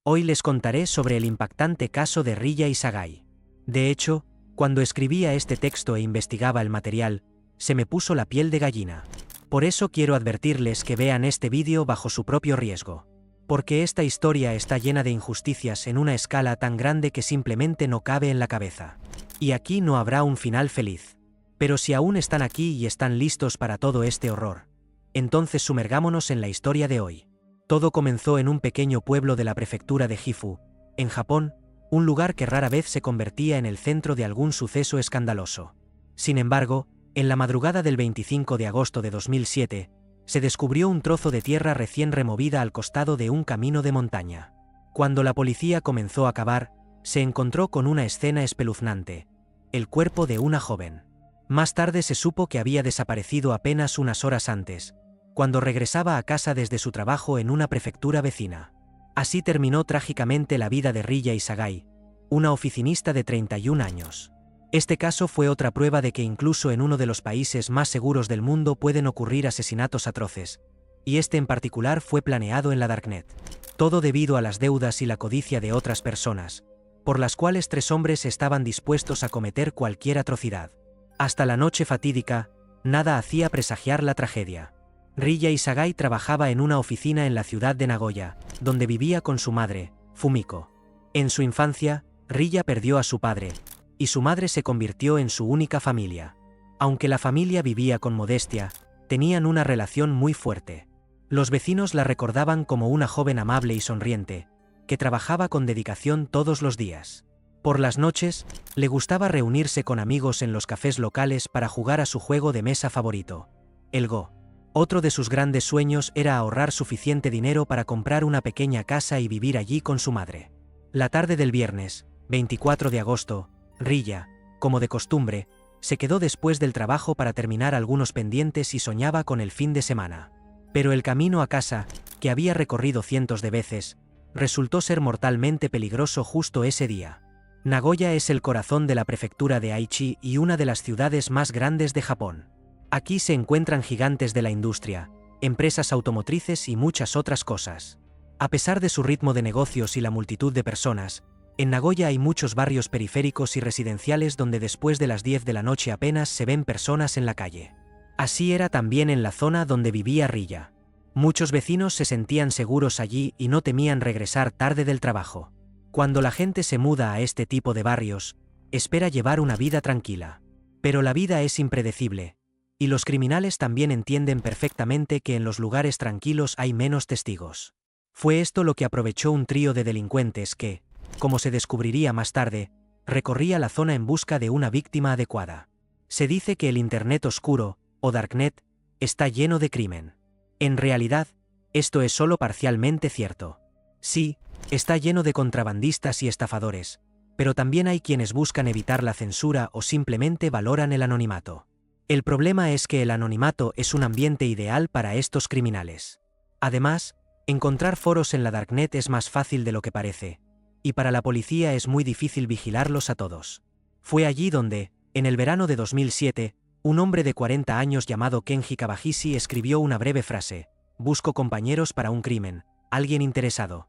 Hoy les contaré sobre el impactante caso de Rilla Isagai. De hecho, cuando escribía este texto e investigaba el material, se me puso la piel de gallina. Por eso quiero advertirles que vean este vídeo bajo su propio riesgo. Porque esta historia está llena de injusticias en una escala tan grande que simplemente no cabe en la cabeza. Y aquí no habrá un final feliz. Pero si aún están aquí y están listos para todo este horror, entonces sumergámonos en la historia de hoy. Todo comenzó en un pequeño pueblo de la prefectura de Gifu, en Japón, un lugar que rara vez se convertía en el centro de algún suceso escandaloso. Sin embargo, en la madrugada del 25 de agosto de 2007, se descubrió un trozo de tierra recién removida al costado de un camino de montaña. Cuando la policía comenzó a cavar, se encontró con una escena espeluznante: el cuerpo de una joven. Más tarde se supo que había desaparecido apenas unas horas antes, cuando regresaba a casa desde su trabajo en una prefectura vecina. Así terminó trágicamente la vida de Rilla Isagai, una oficinista de 31 años. Este caso fue otra prueba de que incluso en uno de los países más seguros del mundo pueden ocurrir asesinatos atroces, y este en particular fue planeado en la Darknet. Todo debido a las deudas y la codicia de otras personas, por las cuales 3 hombres estaban dispuestos a cometer cualquier atrocidad. Hasta la noche fatídica, nada hacía presagiar la tragedia. Rilla Isagai trabajaba en una oficina en la ciudad de Nagoya, donde vivía con su madre, Fumiko. En su infancia, Rilla perdió a su padre, y su madre se convirtió en su única familia. Aunque la familia vivía con modestia, tenían una relación muy fuerte. Los vecinos la recordaban como una joven amable y sonriente, que trabajaba con dedicación todos los días. Por las noches, le gustaba reunirse con amigos en los cafés locales para jugar a su juego de mesa favorito, el Go. Otro de sus grandes sueños era ahorrar suficiente dinero para comprar una pequeña casa y vivir allí con su madre. La tarde del viernes, 24 de agosto, Rilla, como de costumbre, se quedó después del trabajo para terminar algunos pendientes y soñaba con el fin de semana. Pero el camino a casa, que había recorrido cientos de veces, resultó ser mortalmente peligroso justo ese día. Nagoya es el corazón de la prefectura de Aichi y una de las ciudades más grandes de Japón. Aquí se encuentran gigantes de la industria, empresas automotrices y muchas otras cosas. A pesar de su ritmo de negocios y la multitud de personas, en Nagoya hay muchos barrios periféricos y residenciales donde después de las 10 de la noche apenas se ven personas en la calle. Así era también en la zona donde vivía Rilla. Muchos vecinos se sentían seguros allí y no temían regresar tarde del trabajo. Cuando la gente se muda a este tipo de barrios, espera llevar una vida tranquila. Pero la vida es impredecible, y los criminales también entienden perfectamente que en los lugares tranquilos hay menos testigos. Fue esto lo que aprovechó un trío de delincuentes que, como se descubriría más tarde, recorría la zona en busca de una víctima adecuada. Se dice que el Internet oscuro, o Darknet, está lleno de crimen. En realidad, esto es solo parcialmente cierto. Sí, está lleno de contrabandistas y estafadores, pero también hay quienes buscan evitar la censura o simplemente valoran el anonimato. El problema es que el anonimato es un ambiente ideal para estos criminales. Además, encontrar foros en la Darknet es más fácil de lo que parece, y para la policía es muy difícil vigilarlos a todos. Fue allí donde, en el verano de 2007, un hombre de 40 años llamado Kenji Kabahishi escribió una breve frase: "Busco compañeros para un crimen, alguien interesado".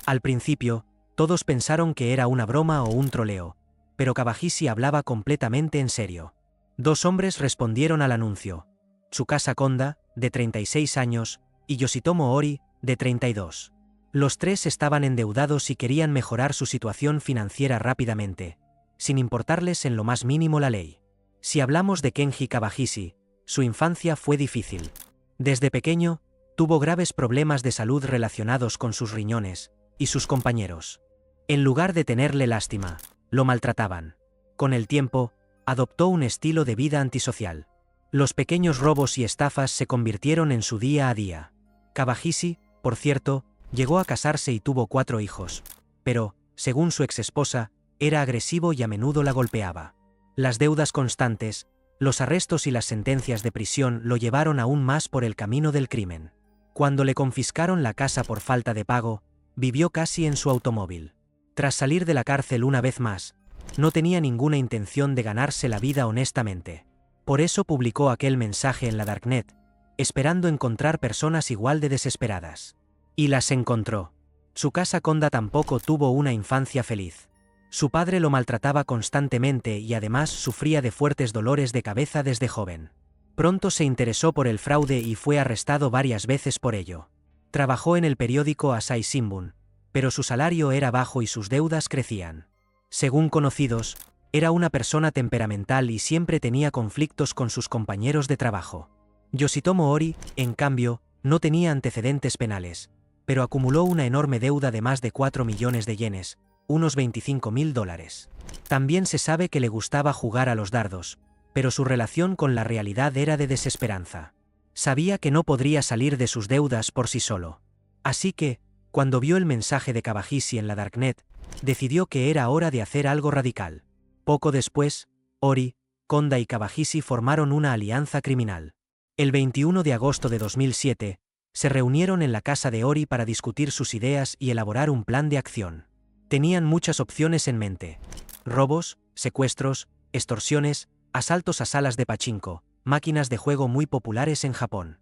Al principio, todos pensaron que era una broma o un troleo, pero Kabahishi hablaba completamente en serio. 2 hombres respondieron al anuncio: Tsukasa Konda, de 36 años, y Yoshitomo Ori, de 32. Los 3 estaban endeudados y querían mejorar su situación financiera rápidamente, sin importarles en lo más mínimo la ley. Si hablamos de Kenji Kabahishi, su infancia fue difícil. Desde pequeño, tuvo graves problemas de salud relacionados con sus riñones, y sus compañeros, en lugar de tenerle lástima, lo maltrataban. Con el tiempo, adoptó un estilo de vida antisocial. Los pequeños robos y estafas se convirtieron en su día a día. Kabahishi, por cierto, llegó a casarse y tuvo 4 hijos, pero, según su exesposa, era agresivo y a menudo la golpeaba. Las deudas constantes, los arrestos y las sentencias de prisión lo llevaron aún más por el camino del crimen. Cuando le confiscaron la casa por falta de pago, vivió casi en su automóvil. Tras salir de la cárcel una vez más, no tenía ninguna intención de ganarse la vida honestamente. Por eso publicó aquel mensaje en la Darknet, esperando encontrar personas igual de desesperadas. Y las encontró. Tsukasa Konda tampoco tuvo una infancia feliz. Su padre lo maltrataba constantemente y además sufría de fuertes dolores de cabeza desde joven. Pronto se interesó por el fraude y fue arrestado varias veces por ello. Trabajó en el periódico Asahi Shimbun, pero su salario era bajo y sus deudas crecían. Según conocidos, era una persona temperamental y siempre tenía conflictos con sus compañeros de trabajo. Yoshitomo Ori, en cambio, no tenía antecedentes penales, pero acumuló una enorme deuda de más de 4 millones de yenes, unos $25.000. También se sabe que le gustaba jugar a los dardos, pero su relación con la realidad era de desesperanza. Sabía que no podría salir de sus deudas por sí solo. Así que, cuando vio el mensaje de Kawahishi en la Darknet, decidió que era hora de hacer algo radical. Poco después, Ori, Konda y Kawahishi formaron una alianza criminal. El 21 de agosto de 2007, se reunieron en la casa de Ori para discutir sus ideas y elaborar un plan de acción. Tenían muchas opciones en mente: robos, secuestros, extorsiones, asaltos a salas de pachinko, máquinas de juego muy populares en Japón.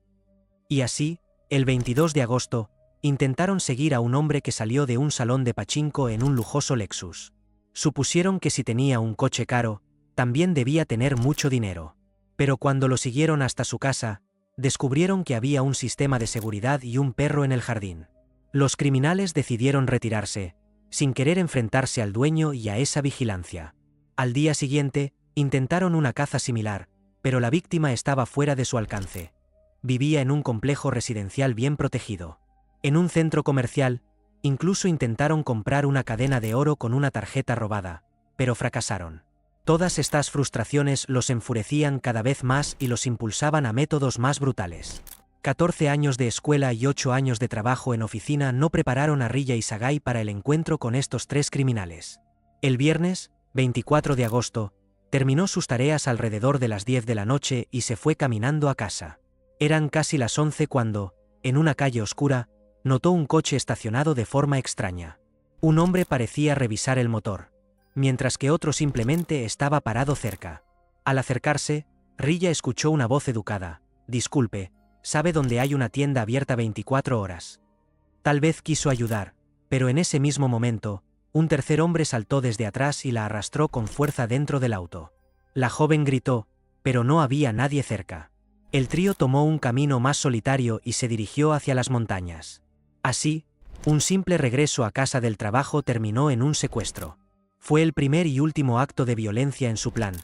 Y así, el 22 de agosto, intentaron seguir a un hombre que salió de un salón de pachinko en un lujoso Lexus. Supusieron que si tenía un coche caro, también debía tener mucho dinero. Pero cuando lo siguieron hasta su casa, descubrieron que había un sistema de seguridad y un perro en el jardín. Los criminales decidieron retirarse, sin querer enfrentarse al dueño y a esa vigilancia. Al día siguiente, intentaron una caza similar, pero la víctima estaba fuera de su alcance. Vivía en un complejo residencial bien protegido. En un centro comercial, incluso intentaron comprar una cadena de oro con una tarjeta robada, pero fracasaron. Todas estas frustraciones los enfurecían cada vez más y los impulsaban a métodos más brutales. 14 años de escuela y 8 años de trabajo en oficina no prepararon a Rilla y Sagai para el encuentro con estos tres criminales. El viernes, 24 de agosto, terminó sus tareas alrededor de las 10 de la noche y se fue caminando a casa. Eran casi las 11 cuando, en una calle oscura, notó un coche estacionado de forma extraña. Un hombre parecía revisar el motor, mientras que otro simplemente estaba parado cerca. Al acercarse, Rilla escuchó una voz educada: «Disculpe, ¿sabe dónde hay una tienda abierta 24 horas?» Tal vez quiso ayudar, pero en ese mismo momento, un tercer hombre saltó desde atrás y la arrastró con fuerza dentro del auto. La joven gritó, pero no había nadie cerca. El trío tomó un camino más solitario y se dirigió hacia las montañas. Así, un simple regreso a casa del trabajo terminó en un secuestro. Fue el primer y último acto de violencia en su plan,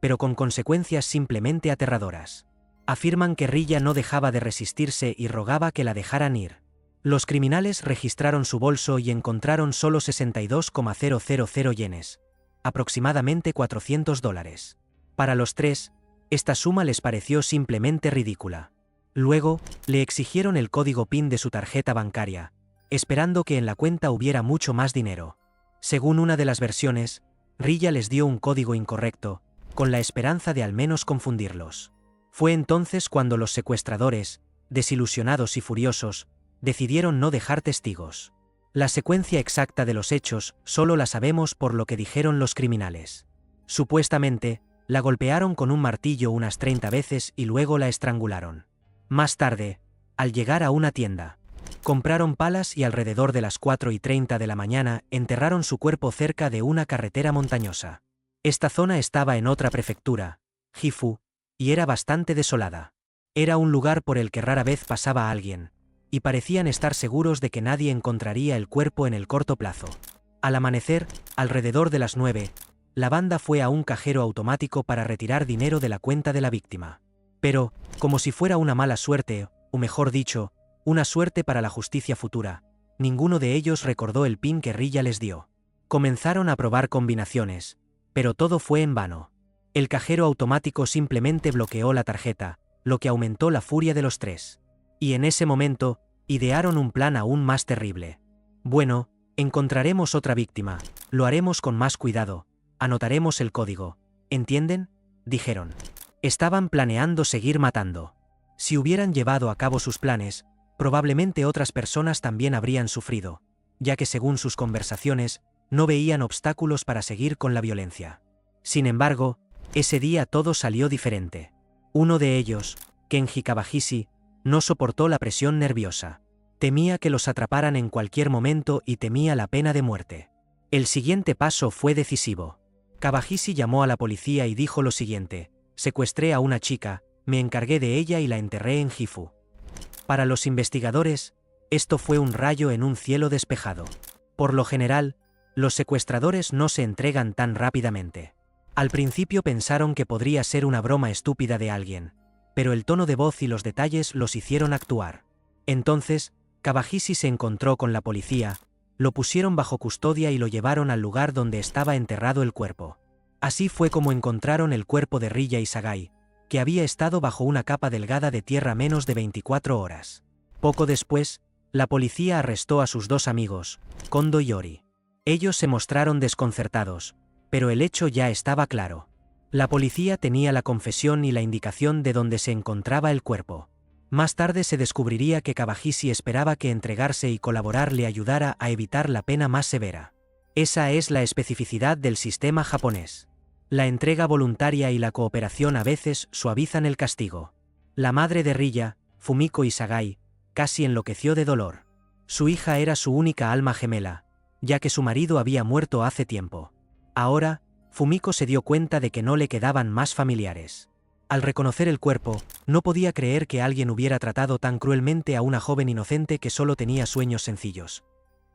pero con consecuencias simplemente aterradoras. Afirman que Rilla no dejaba de resistirse y rogaba que la dejaran ir. Los criminales registraron su bolso y encontraron solo 62,000 yenes, aproximadamente $400. Para los tres, esta suma les pareció simplemente ridícula. Luego, le exigieron el código PIN de su tarjeta bancaria, esperando que en la cuenta hubiera mucho más dinero. Según una de las versiones, Rilla les dio un código incorrecto, con la esperanza de al menos confundirlos. Fue entonces cuando los secuestradores, desilusionados y furiosos, decidieron no dejar testigos. La secuencia exacta de los hechos solo la sabemos por lo que dijeron los criminales. Supuestamente, la golpearon con un martillo unas 30 veces y luego la estrangularon. Más tarde, al llegar a una tienda, compraron palas y alrededor de las 4:30 de la mañana enterraron su cuerpo cerca de una carretera montañosa. Esta zona estaba en otra prefectura, Gifu, y era bastante desolada. Era un lugar por el que rara vez pasaba alguien, y parecían estar seguros de que nadie encontraría el cuerpo en el corto plazo. Al amanecer, alrededor de las 9, la banda fue a un cajero automático para retirar dinero de la cuenta de la víctima. Pero, como si fuera una mala suerte, o mejor dicho, una suerte para la justicia futura, ninguno de ellos recordó el PIN que Rilla les dio. Comenzaron a probar combinaciones, pero todo fue en vano. El cajero automático simplemente bloqueó la tarjeta, lo que aumentó la furia de los tres. Y en ese momento, idearon un plan aún más terrible. Bueno, encontraremos otra víctima, lo haremos con más cuidado, anotaremos el código, ¿entienden?, dijeron. Estaban planeando seguir matando. Si hubieran llevado a cabo sus planes, probablemente otras personas también habrían sufrido, ya que según sus conversaciones, no veían obstáculos para seguir con la violencia. Sin embargo, ese día todo salió diferente. Uno de ellos, Kenji Kawahishi, no soportó la presión nerviosa. Temía que los atraparan en cualquier momento y temía la pena de muerte. El siguiente paso fue decisivo. Kawajishi llamó a la policía y dijo lo siguiente: secuestré a una chica, me encargué de ella y la enterré en Gifu. Para los investigadores, esto fue un rayo en un cielo despejado. Por lo general, los secuestradores no se entregan tan rápidamente. Al principio pensaron que podría ser una broma estúpida de alguien, pero el tono de voz y los detalles los hicieron actuar. Entonces, Kawajishi se encontró con la policía, lo pusieron bajo custodia y lo llevaron al lugar donde estaba enterrado el cuerpo. Así fue como encontraron el cuerpo de Rilla Izagai, que había estado bajo una capa delgada de tierra menos de 24 horas. Poco después, la policía arrestó a sus dos amigos, Kondo y Ori. Ellos se mostraron desconcertados, pero el hecho ya estaba claro. La policía tenía la confesión y la indicación de dónde se encontraba el cuerpo. Más tarde se descubriría que Kawajishi esperaba que entregarse y colaborar le ayudara a evitar la pena más severa. Esa es la especificidad del sistema japonés. La entrega voluntaria y la cooperación a veces suavizan el castigo. La madre de Rilla, Fumiko Izagai, casi enloqueció de dolor. Su hija era su única alma gemela, ya que su marido había muerto hace tiempo. Ahora, Fumiko se dio cuenta de que no le quedaban más familiares. Al reconocer el cuerpo, no podía creer que alguien hubiera tratado tan cruelmente a una joven inocente que solo tenía sueños sencillos: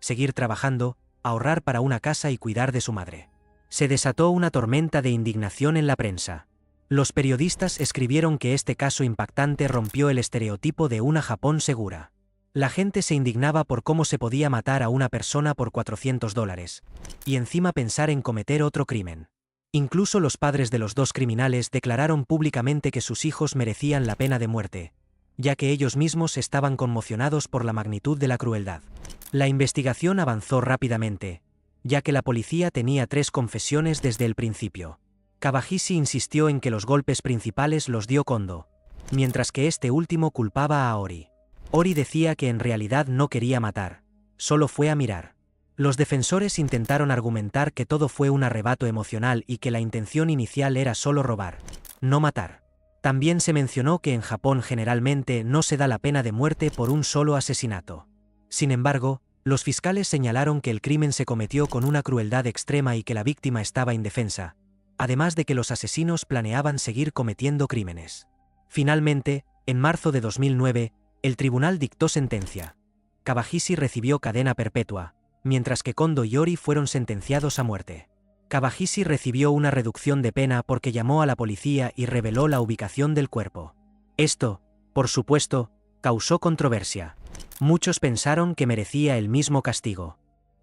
seguir trabajando, ahorrar para una casa y cuidar de su madre. Se desató una tormenta de indignación en la prensa. Los periodistas escribieron que este caso impactante rompió el estereotipo de una Japón segura. La gente se indignaba por cómo se podía matar a una persona por $400, y encima pensar en cometer otro crimen. Incluso los padres de los dos criminales declararon públicamente que sus hijos merecían la pena de muerte, ya que ellos mismos estaban conmocionados por la magnitud de la crueldad. La investigación avanzó rápidamente, ya que la policía tenía 3 confesiones desde el principio. Kawajishi insistió en que los golpes principales los dio Kondo, mientras que este último culpaba a Ori. Ori decía que en realidad no quería matar, solo fue a mirar. Los defensores intentaron argumentar que todo fue un arrebato emocional y que la intención inicial era solo robar, no matar. También se mencionó que en Japón generalmente no se da la pena de muerte por un solo asesinato. Sin embargo, los fiscales señalaron que el crimen se cometió con una crueldad extrema y que la víctima estaba indefensa, además de que los asesinos planeaban seguir cometiendo crímenes. Finalmente, en marzo de 2009, el tribunal dictó sentencia. Kawajishi recibió cadena perpetua, mientras que Kondo y Ori fueron sentenciados a muerte. Kawajishi recibió una reducción de pena porque llamó a la policía y reveló la ubicación del cuerpo. Esto, por supuesto, causó controversia. Muchos pensaron que merecía el mismo castigo,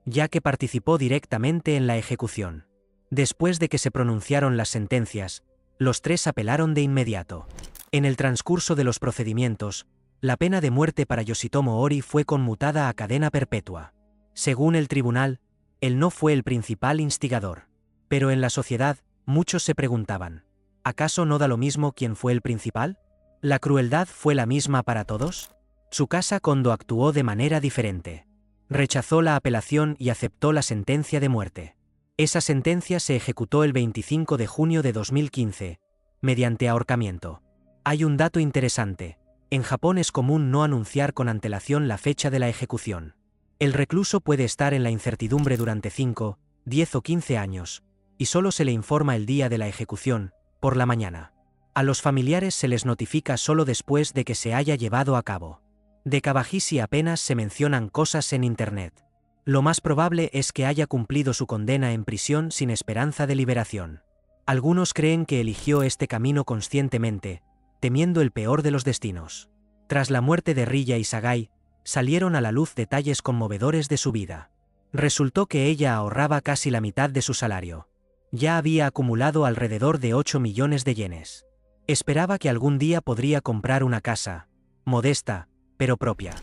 ya que participó directamente en la ejecución. Después de que se pronunciaron las sentencias, los 3 apelaron de inmediato. En el transcurso de los procedimientos, la pena de muerte para Yoshitomo Ori fue conmutada a cadena perpetua. Según el tribunal, él no fue el principal instigador. Pero en la sociedad, muchos se preguntaban: ¿acaso no da lo mismo quién fue el principal? ¿La crueldad fue la misma para todos? Tsukasa Kondo actuó de manera diferente. Rechazó la apelación y aceptó la sentencia de muerte. Esa sentencia se ejecutó el 25 de junio de 2015, mediante ahorcamiento. Hay un dato interesante: en Japón es común no anunciar con antelación la fecha de la ejecución. El recluso puede estar en la incertidumbre durante 5, 10 o 15 años, y solo se le informa el día de la ejecución, por la mañana. A los familiares se les notifica solo después de que se haya llevado a cabo. De Kawajishi apenas se mencionan cosas en internet. Lo más probable es que haya cumplido su condena en prisión sin esperanza de liberación. Algunos creen que eligió este camino conscientemente, temiendo el peor de los destinos. Tras la muerte de Rilla Izagai, salieron a la luz detalles conmovedores de su vida. Resultó que ella ahorraba casi la mitad de su salario. Ya había acumulado alrededor de 8 millones de yenes. Esperaba que algún día podría comprar una casa, modesta, pero propia.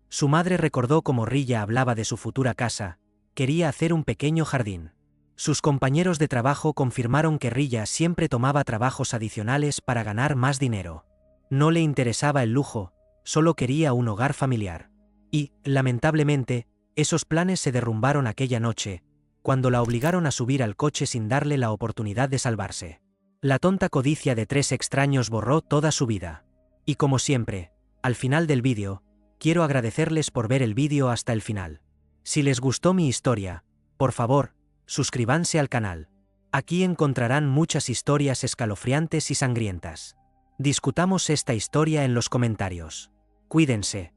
Su madre recordó cómo Rilla hablaba de su futura casa: quería hacer un pequeño jardín. Sus compañeros de trabajo confirmaron que Rilla siempre tomaba trabajos adicionales para ganar más dinero. No le interesaba el lujo, solo quería un hogar familiar. Y, lamentablemente, esos planes se derrumbaron aquella noche, cuando la obligaron a subir al coche sin darle la oportunidad de salvarse. La tonta codicia de 3 extraños borró toda su vida. Y como siempre, al final del vídeo, quiero agradecerles por ver el vídeo hasta el final. Si les gustó mi historia, por favor, suscríbanse al canal. Aquí encontrarán muchas historias escalofriantes y sangrientas. Discutamos esta historia en los comentarios. Cuídense.